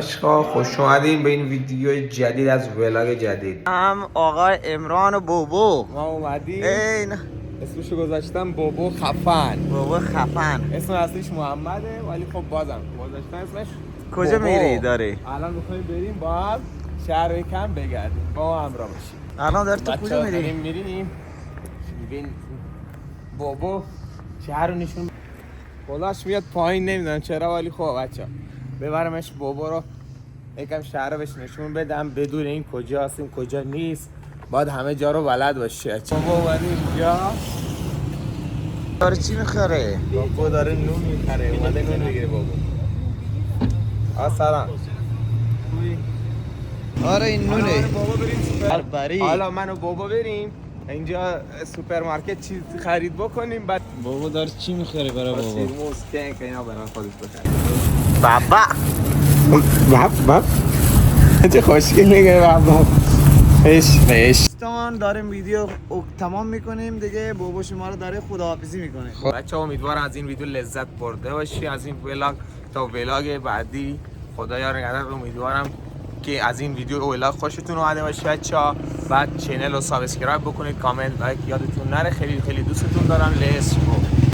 عشقا خوش اومدین به این ویدیو جدید از ولاگ جدید. هم آقای امران و بوبو ما اومدیم این اسمشو گذاشتم بوبو خفن. بوبو خفن. اسم اصلیش محمده ولی خب بازم گذاشتن اسمش کجا بوبو. میری داری؟ الان میخوایم بریم با هم شهر کم بگردیم با ما همراه باشیم. الان داری تو کجا بچه‌ها میری؟ میریم ببین بوبو شهر رو نشون خداش میاد پایین نمیدونم چرا ولی خب بچه‌ها ببرمش بوبو رو یکم شهر رو بهش نشون بدم بدون این کجا هستیم کجا نیست باید همه جا رو بلد باشی. بوبو اومد اینجا داره چی میخوره؟ بابا داره نون میخره اومده نون بگیره بابا. سلام. آره این نونه. بابا بریم سوپر بری. حالا من و بابا بریم اینجا سوپرمارکت چیز خرید بکنیم بعد بابا داره چی میخوره برای بابا؟ سیرموز کنک اینا برای خودش بخره. بابا چه خوشگل میگه بابا. عشق دوستان داریم ویدیو تمام میکنیم دیگه. بابا شما رو داره خداحافظی میکنه. بچه‌ها امیدوارم از این ویدیو لذت برده باشی از این ولاگ تا ولاگ بعدی. خدایا نگهدار. امیدوارم که از این ویدیو ولاگ خوشتون اومده باشه بچه‌ها. بعد چنل رو سابسکرایب بکنید کامنت لایک یادتون نره. خیلی خیلی دوستتون دارم. لیتس گو.